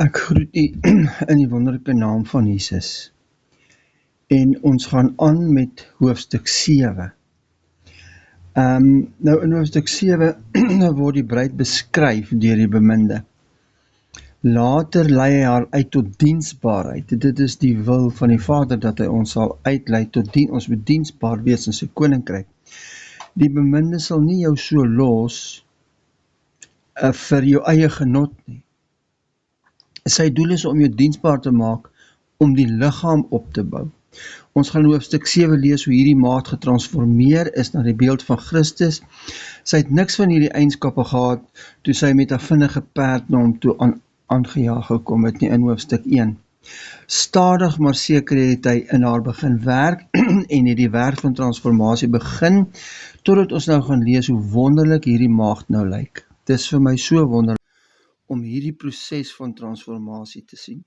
Ek groet u in die wonderlike naam van Jesus. En ons gaan aan met hoofstuk 7. Nou in hoofstuk 7 word die bruid beskryf deur die beminde. Later lei hy haar uit tot diensbaarheid. Dit is die wil van die Vader dat hy ons sal uitlei tot ons moet diensbaar wees in sy koninkryk. Die beminde sal nie jou so los vir jou eie genot nie. Sy doel is om jou diensbaar te maak, om die liggaam op te bou. Ons gaan in hoofstuk 7 lees hoe hierdie maagd getransformeer is na die beeld van Christus. Sy het niks van hierdie eienskappe gehad toe sy met 'n vinnige perd na hom toe aangejaag gekom het nie in hoofstuk 1. Stadig maar seker het hy in haar begin werk en het die werk van transformasie begin, totdat ons nou gaan lees hoe wonderlik hierdie maagd nou lyk. Dit is vir my so wonderlik om hierdie proses van transformasie te sien.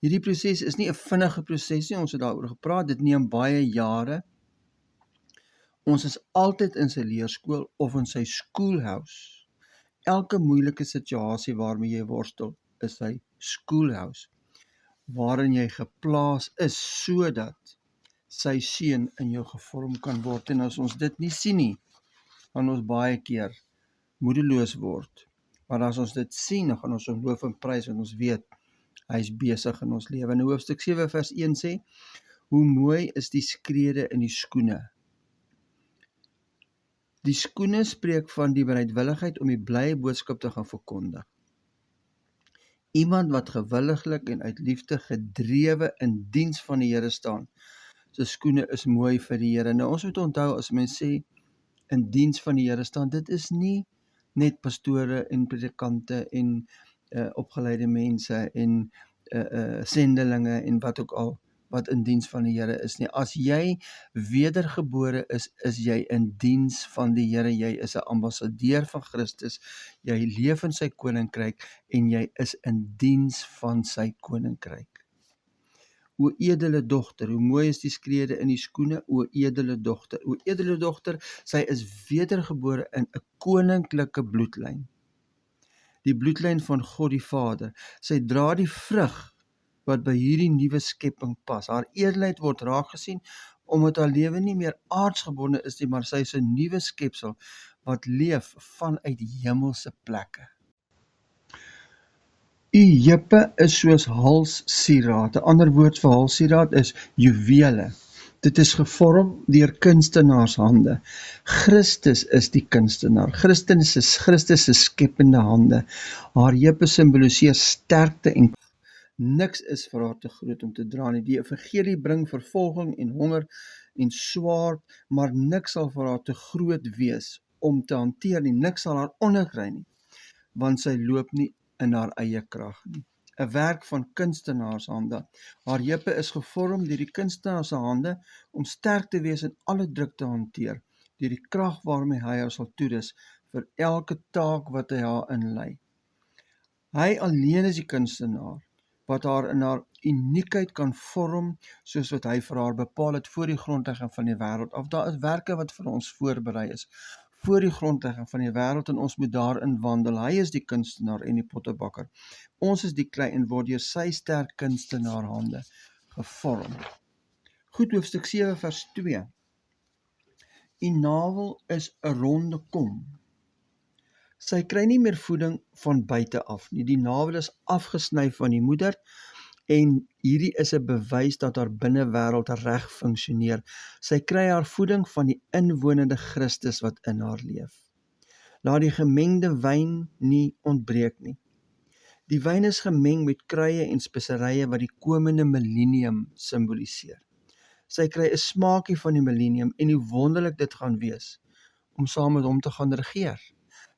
Hierdie proses is nie 'n vinnige proses nie, ons het daaroor gepraat, dit neem baie jare. Ons is altyd in sy leerskool of in sy schoolhouse. Elke moeilike situasie waarmee jy worstel, is sy schoolhouse, waarin jy geplaas is, sodat sy seun in jou gevorm kan word. En as ons dit nie sien nie, gaan ons baie keer moedeloos word. Maar as ons dit sien, dan gaan ons hom loof en prys, want ons weet, hy is besig in ons lewe. In hoofstuk 7 vers 1 sê, hoe mooi is die skrede in die skoene. Die skoene spreek van die bereidwilligheid om die blye boodskap te gaan verkondig. Iemand wat gewilliglik en uit liefde gedrewe in diens van die Here staan, sy skoene is mooi vir die Here. Nou ons moet onthou, as mens sê, in diens van die Here staan, dit is nie net pastore en predikante en opgeleide mense en sendelinge en wat ook al, wat in diens van die Here is nie. As jy wedergebore is jy in diens van die Here, jy is 'n ambassadeur van Christus, jy leef in sy koninkryk en jy is in diens van sy koninkryk. O edele dogter, hoe mooi is die skrede in die skoene, o edele dogter, sy is wedergebore in 'n koninklike bloedlyn. Die bloedlyn van God die Vader. Sy dra die vrug wat by hierdie nuwe skepping pas. Haar edelheid word raak gesien, omdat haar lewe nie meer aardsgebonde is nie, maar sy is 'n nuwe skepsel wat leef vanuit hemelse plekke. U heupe is soos halssieraad. 'n ander woord vir halssieraad is juwele. Dit is gevorm deur kunstenaarshande. Christus is die kunstenaar. Christus se skepende hande. Haar heupe simboliseer sterkte en niks is vir haar te groot om te dra nie. Die evangelie bring vervolging en honger en swaard, maar niks sal vir haar te groot wees om te hanteer nie. Niks sal haar onderkry nie, want sy loop nie in haar eie krag nie. 'n werk van kunstenaarshande. Haar heupe is gevorm deur die kunstenaar se hande om sterk te wees en alle druk te hanteer, deur die krag waarmee hy haar sal toerus vir elke taak wat hy haar inlei. Hy alleen is die kunstenaar, wat haar in haar uniekheid kan vorm, soos wat hy vir haar bepaal het voor die grondlegging van die wêreld af. Daar is werke wat vir ons voorberei is, voor die grondlegging van die wêreld, en ons moet daarin wandel. Hy is die kunstenaar en die pottebakker. Ons is die klei en word deur sy sterk kunstenaarhande gevorm. Goed, hoofstuk 7 vers 2. U navel is 'n ronde kom. Sy kry nie meer voeding van buite af nie. Die navel is afgesny van die moeder, en hierdie is 'n bewys dat haar binnewêreld reg funksioneer. Sy kry haar voeding van die inwonende Christus wat in haar leef. Laat die gemengde wyn nie ontbreek nie. Die wyn is gemeng met kruie en speserye wat die komende millennium simboliseer. Sy kry 'n smaakie van die millennium en hoe wonderlik dit gaan wees om saam met hom te gaan regeer.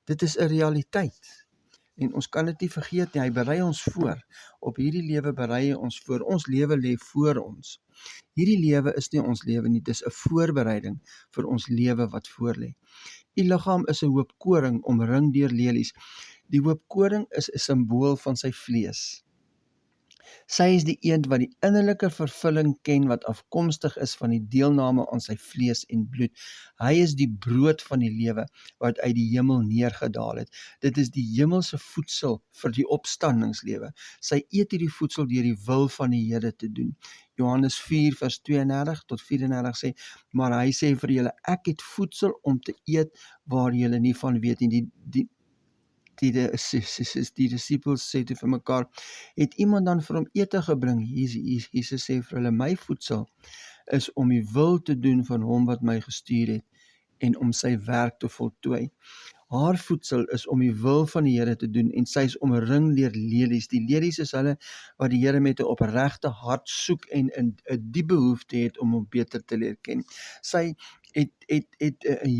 Dit is 'n realiteit. En ons kan dit nie vergeet nie, hy berei ons voor. Op hierdie lewe berei hy ons voor. Ons lewe lê voor ons. Hierdie lewe is nie ons lewe nie, dis 'n voorbereiding vir ons lewe wat voor lê. U liggaam is 'n hoop koring omring deur lelies. Die hoop koring is 'n simbool van sy vlees. Sy is die een wat die innerlike vervulling ken wat afkomstig is van die deelname aan sy vlees en bloed. Hy is die brood van die lewe wat uit die hemel neergedaal het. Dit is die hemelse voedsel vir die opstandingslewe. Sy eet hierdie voedsel deur die wil van die Here te doen. Johannes 4 vers 32 tot 34 sê, maar hy sê vir julle, ek het voedsel om te eet waar julle nie van weet nie. Die disciples sê toe vir mekaar, het iemand dan vir hom ete gebring? Jesus sê vir hulle, my voedsel is om die wil te doen van hom wat my gestuur het en om sy werk te voltooi. Haar voedsel is om die wil van die Here te doen en sy is omring deur lelies. Die lelies is hulle wat die Here met 'n opregte hart soek en 'n diep behoefte het om hom beter te leer ken. Sy het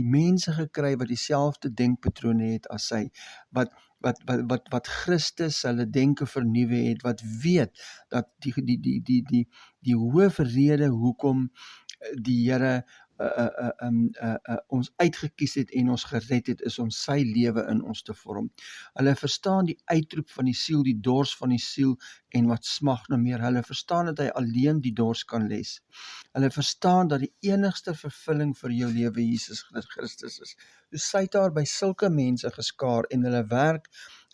mense gekry wat dieselfde denkpatrone het as sy, wat Christus hulle denke vernuwe het, wat weet dat die hoofrede hoekom die Here ons uitgekies het en ons gered het, is om sy lewe in ons te vorm. Hulle verstaan die uitroep van die siel, die dors van die siel en wat smag na meer. Hulle verstaan dat hy alleen die dors kan les. Hulle verstaan dat die enigste vervulling vir jou lewe Jesus Christus is. So sy het daar by sulke mense geskaar en hulle werk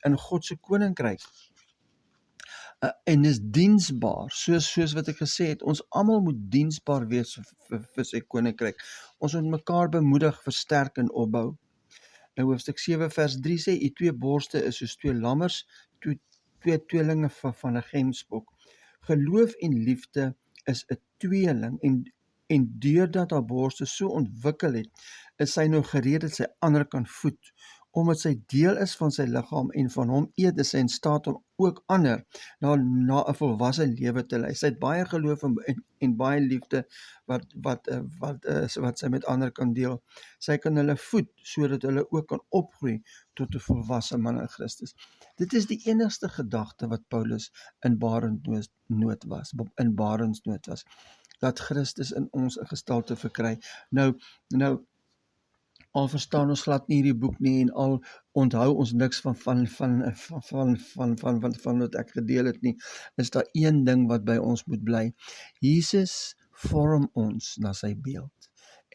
in God se koninkryk. En is diensbaar, soos wat ek gesê het, ons almal moet diensbaar wees vir sy koninkryk. Ons moet mekaar bemoedig, versterk en opbou. In hoofstuk 7 vers 3 sê, u 2 borste is soos 2 lammers, 2 tweelinge van 'n gemsbok. Geloof en liefde is 'n tweeling en deurdat haar borste so ontwikkel het, is sy nou gereed dat sy ander kan voed. Omdat sy deel is van sy liggaam en van hom eet, is sy in staat om ook ander na 'n volwasse lewe te lei. Sy het baie geloof en baie liefde wat sy met ander kan deel. Sy kan hulle voed sodat hulle ook kan opgroei tot 'n volwasse man in Christus. Dit is die enigste gedagte wat Paulus in barensnood was, dat Christus in ons 'n gestalte verkry. Nou al verstaan ons glad nie hierdie boek nie en al onthou ons niks van wat ek gedeel het nie, is daar een ding wat by ons moet bly. Jesus vorm ons na sy beeld.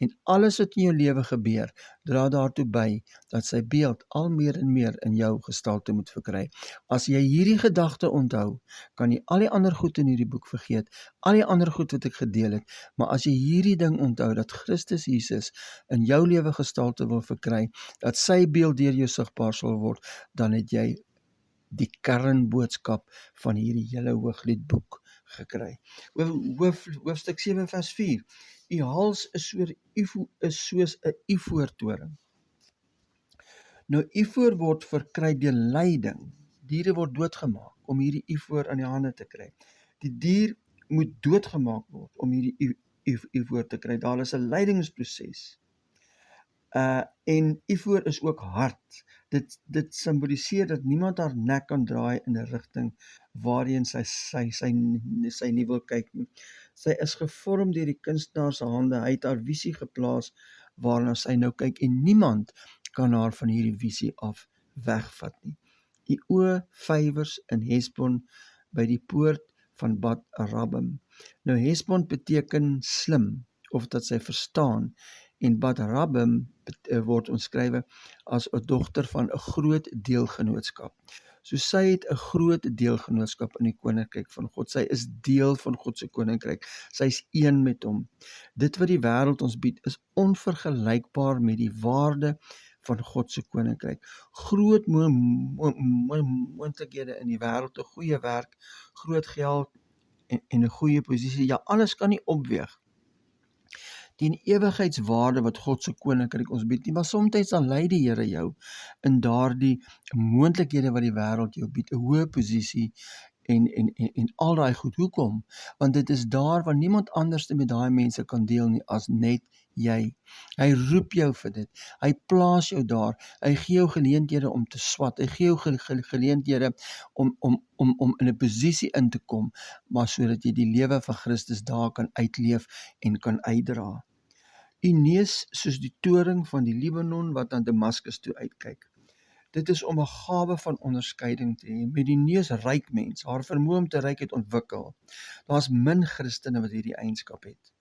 En alles wat in jou lewe gebeur, dra daartoe by dat sy beeld al meer en meer in jou gestalte moet verkry. As jy hierdie gedagte onthou, kan jy al die ander goed in hierdie boek vergeet, al die ander goed wat ek gedeel het, maar as jy hierdie ding onthou, dat Christus Jesus in jou lewe gestalte wil verkry, dat sy beeld deur jou sigbaar sal word, dan het jy die kernboodskap van hierdie hele Hoogliedboek gekry. Hoofstuk 7 vers 4. U hals is soos 'n ivoortoring. Nou ivoor word verkry deur lyding. Diere word doodgemaak om hierdie ivoor in die hande te kry. Die dier moet doodgemaak word om hierdie ivoor te kry. Daar is 'n lydingsproses. En ivoor is ook hard. Dit simboliseer dat niemand haar nek kan draai in 'n rigting waarheen sy nie wil kyk nie. Sy is gevorm deur die kunstenaar se hande. Hy het haar visie geplaas waarna sy nou kyk en niemand kan haar van hierdie visie af wegvat nie. Die vyvers in Hesbon by die poort van Bat Rabbim. Nou Hesbon beteken slim of dat sy verstaan en Bat Rabbim word omskrywe as 'n dogter van 'n groot deelgenootskap. So sy het 'n groot deelgenootskap in die koninkryk van God. Sy is deel van God se koninkryk. Sy is een met hom. Dit wat die wêreld ons bied is onvergelykbaar met die waarde van God se koninkryk. Groot moontlikhede in die wêreld, 'n goeie werk, groot geld en 'n goeie posisie. Ja, alles kan nie opweeg teen ewigheidswaarde wat God se koninkryk ons bied nie, maar soms dan lei die Here jou in daardie moontlikhede wat die wêreld jou bied, 'n hoë posisie en al daai goed. Hoekom? Want dit is daar waar niemand anders met daai mense kan deel nie as net jy. Hy roep jou vir dit. Hy plaas jou daar. Hy gee jou geleenthede om te swat. Hy gee jou geleenthede om in 'n posisie in te kom, maar sodat jy die lewe van Christus daar kan uitleef en kan uitdra. U neus soos die toring van die Libanon wat aan Damaskus toe uitkyk. Dit is om 'n gawe van onderskeiding te hê. Met die neus ryk mens, haar vermoë om te ryk het ontwikkel. Daar's min Christene wat hierdie eienskap het.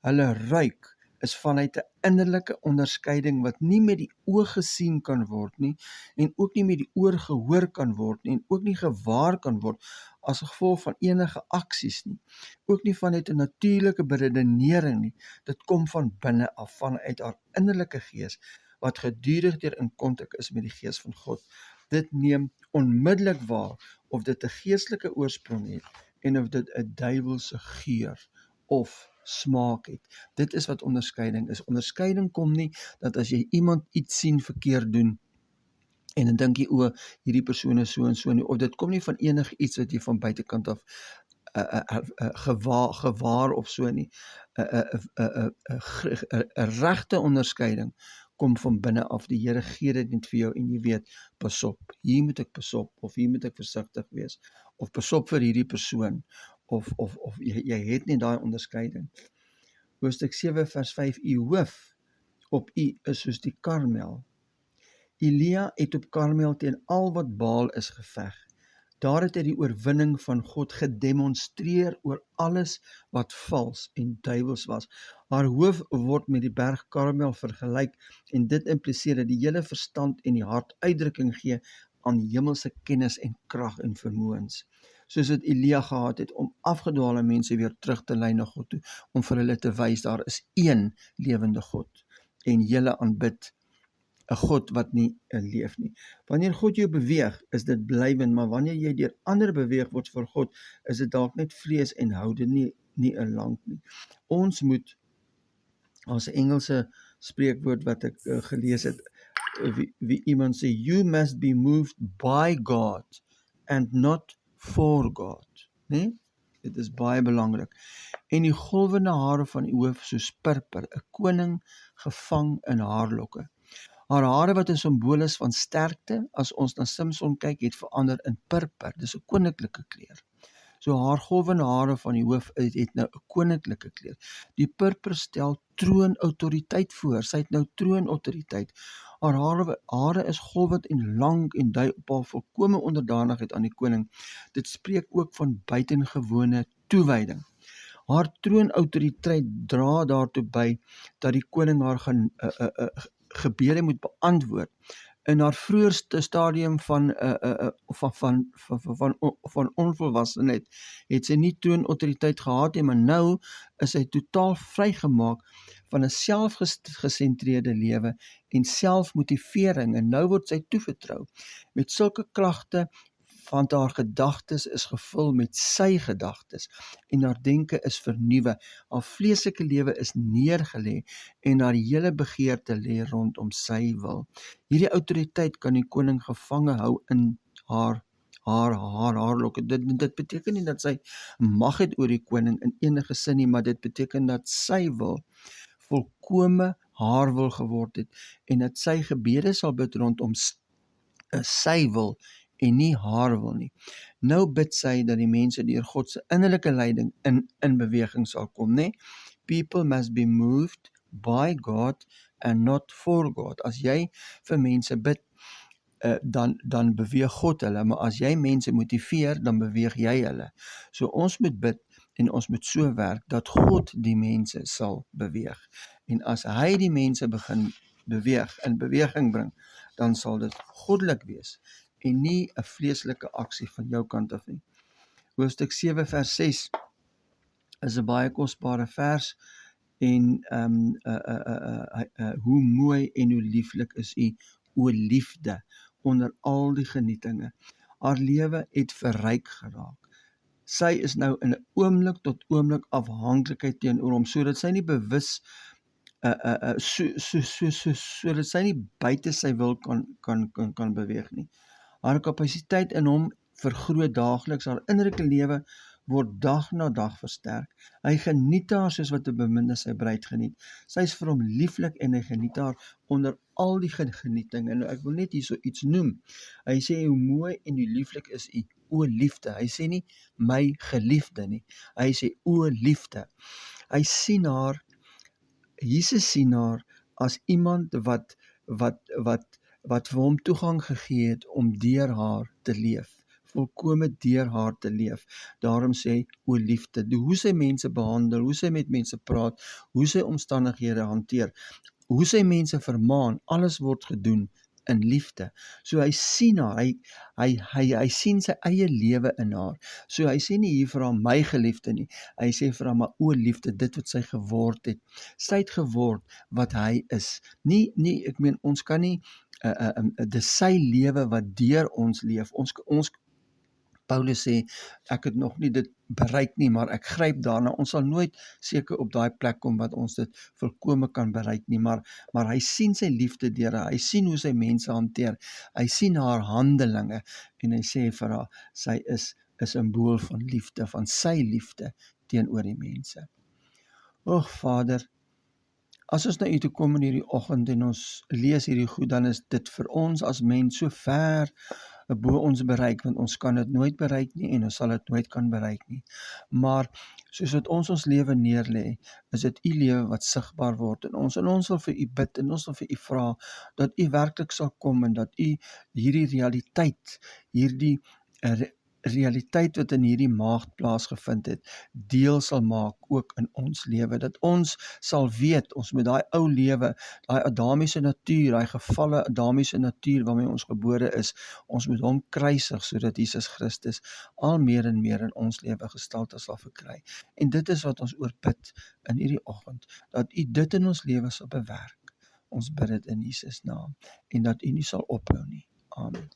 Hulle ruik is vanuit 'n innerlike onderskeiding wat nie met die oog gesien kan word nie, en ook nie met die oor gehoor kan word nie, en ook nie gewaar kan word as gevolg van enige aksies nie. Ook nie vanuit 'n natuurlike beredenering nie. Dit kom van binne af, vanuit haar innerlike gees, wat gedurig deur in kontak is met die gees van God. Dit neem onmiddellik waar of dit 'n geestelike oorsprong het, en of dit 'n duiwelse geur of smaak het. Dit is wat onderskeiding is. Onderskeiding kom nie dat as jy iemand iets sien verkeerd doen, en dan dink jy, o, hierdie persoon is so en so nie, of dit kom nie van enige iets wat jy van buitekant af gewaar of so nie. 'n regte onderskeiding kom van binne af. Die Here gee dit net vir jou en jy weet, pas op, hier moet ek pas op, of hier moet ek versigtig wees, of pas op vir hierdie persoon, of jy het nie daai onderskeiding. Hoofstuk 7 vers 5, u hoof op u is soos die Karmel. Elia het op Karmel teen al wat Baal is geveg. Daar het hy die oorwinning van God gedemonstreer oor alles wat vals en duiwels was. Haar hoof word met die berg Karmel vergelyk, en dit impliseer dat die hele verstand en die hart uitdrukking gee aan hemelse kennis en krag en vermoëns. Soos dit Elia gehad het om afgedwaalde mense weer terug te lei na God toe, om vir hulle te wys daar is een lewende God, en julle aanbid 'n God wat nie leef nie. Wanneer God jou beweeg, is dit blywend, maar wanneer jy deur ander beweeg word vir God, is dit dalk net vlees en hou dit nie 'n lank nie. Ons moet, as 'n Engelse spreekwoord wat ek gelees het, wie iemand sê, you must be moved by God and not for God. Nee? Dit is baie belangrik. En die golwende hare van die hoof soos purper, 'n koning gevang in haarlokke. Haar hare wat 'n simbool is van sterkte, as ons na Samson kyk, het verander in purper. Dis 'n koninklike kleur. So haar golwende hare van die hoof het nou 'n koninklike kleur. Die purper stel troonautoriteit voor. Sy het nou troonautoriteit. Haar hare is golwend en lang en dui op haar volkomme onderdanigheid aan die koning. Dit spreek ook van buitengewone toewyding. Haar troonautoriteit dra daartoe by dat die koning haar gebede moet beantwoord. In haar vroeërste stadium van onvolwassenheid het sy nie troonautoriteit gehad nie, maar nou is sy totaal vrygemaak van 'n selfgesentreerde lewe en selfmotivering, en nou word sy toevertrou met sulke kragte, want haar gedagtes is gevul met sy gedagtes en haar denke is vernuwe. Haar vleeslike lewe is neergelê en haar hele begeerte lê rondom sy wil. Hierdie autoriteit kan die koning gevange hou in haarlokke. Dit beteken nie dat sy mag het oor die koning in enige sin nie, maar dit beteken dat sy wil volkome haar wil geword het en dat sy gebede sal bid rondom sy wil en nie haar wil nie. Nou bid sy dat die mense deur God se innerlike leiding in beweging sal kom, né? People must be moved by God and not for God. As jy vir mense bid, dan beweeg God hulle, maar as jy mense motiveer, dan beweeg jy hulle. So ons moet bid en ons moet so werk dat God die mense sal beweeg. En as hy die mense begin beweeg, in beweging bring, dan sal dit goddelik wees en nie 'n vleeslike aksie van jou kant af nie. Hoofstuk 7 vers 6 is 'n baie kosbare vers, en hoe mooi en hoe lieflik is u, o liefde, onder al die genietinge. Haar lewe het verryk geraak. Sy is nou in 'n oomblik tot oomblik afhanklikheid teenoor hom, sodat sy nie bewus sodat sy nie buite sy wil kan beweeg nie. Haar kapasiteit in hom vergroot daagliks, haar innerlike lewe word dag na dag versterk. Hy geniet haar soos wat 'n beminde sy bruid geniet. Sy is vir hom lieflik en hy geniet haar onder al die genieting. En ek wil net hierso iets noem. Hy sê hoe mooi en hoe lieflik is u, o liefde. Hy sê nie my geliefde nie. Hy sê o liefde. Hy sien haar, Jesus sien haar as iemand wat wat vir hom toegang gegee het om deur haar te leef, volkome deur haar te leef. Daarom sê hy, o liefde, hoe sy mense behandel, hoe sy met mense praat, hoe sy omstandighede hanteer, hoe sy mense vermaan, alles word gedoen in liefde. So hy sien haar, hy sien sy eie lewe in haar. So hy sê nie hier vir haar my geliefde nie, hy sê vir haar, maar o liefde, dit wat sy geword het. Sy het geword wat hy is. Ek meen, ons kan nie, dis sy lewe wat deur ons leef. Ons Paulus sê, ek het nog nie dit bereik nie, maar ek gryp daarna. Ons sal nooit seker op daai plek kom wat ons dit volkome kan bereik nie, maar hy sien sy liefde deur haar, hy sien hoe sy mense hanteer, hy sien haar handelinge, en hy sê vir haar, sy is 'n simbool van liefde, van sy liefde teenoor die mense. Och Vader, as ons na U toe kom in hierdie oggend en ons lees hierdie goed, dan is dit vir ons as mens so ver bo ons bereik, want ons kan dit nooit bereik nie en ons sal dit nooit kan bereik nie. Maar soos wat ons lewe neerlê, is dit U lewe wat sigbaar word in ons. En ons wil vir U bid en ons wil vir U vra dat U werklik sal kom en dat U hierdie realiteit, hierdie realiteit wat in hierdie maagd plaasgevind het, deel sal maak ook in ons lewe, dat ons sal weet, ons met daai ou lewe, daai Adamiese natuur, daai gevalle Adamiese natuur waarmee ons gebore is, ons moet hom kruisig, sodat Jesus Christus al meer en meer in ons lewe gestalte sal verkry. En dit is wat ons oorbid in hierdie oggend, dat U dit in ons lewe sal bewerk. Ons bid dit in Jesus naam, en dat U nie sal ophou nie. Amen.